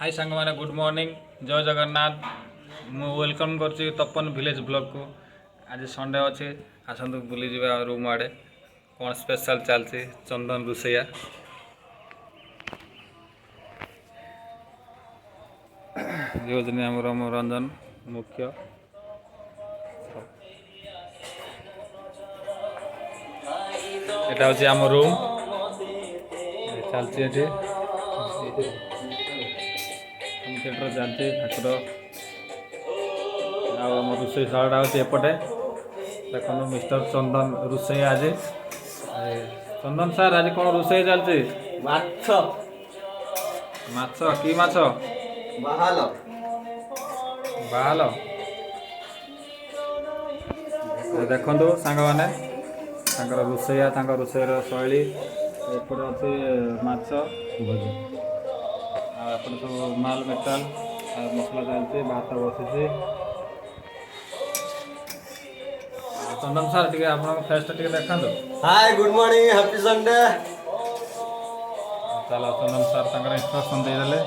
हाय सांग मैंने good morning जय जगन्नाथ मु वेलकम कर तपन विलेज ब्लॉग को। आज संडे अच्छे आसतु बुली जा रूम आड़े कौन स्पेशल चलती चंदन रुसैया योजना आमर रंजन मुख्य एटा हूँ आम रूम चलती थिएटर चलती ठाकुर आम रोषे शाला होपटे देखो मिस्टर चंदन रोषे आज चंदन सार आज कौन रोषे चलती ମାଛ माछ कि माछ ବାହାଲ बाहल देखु सांग मैंने रोषैया रोषेर शैली एपटे अच्छे माछ एपटे सब माल मेटाल मसला चलती भात बसी चंदन सार टे आप फेसटा टे देखा hi good morning happy Sunday चलो चंदन सार इंस्ट्रक्शन देदेले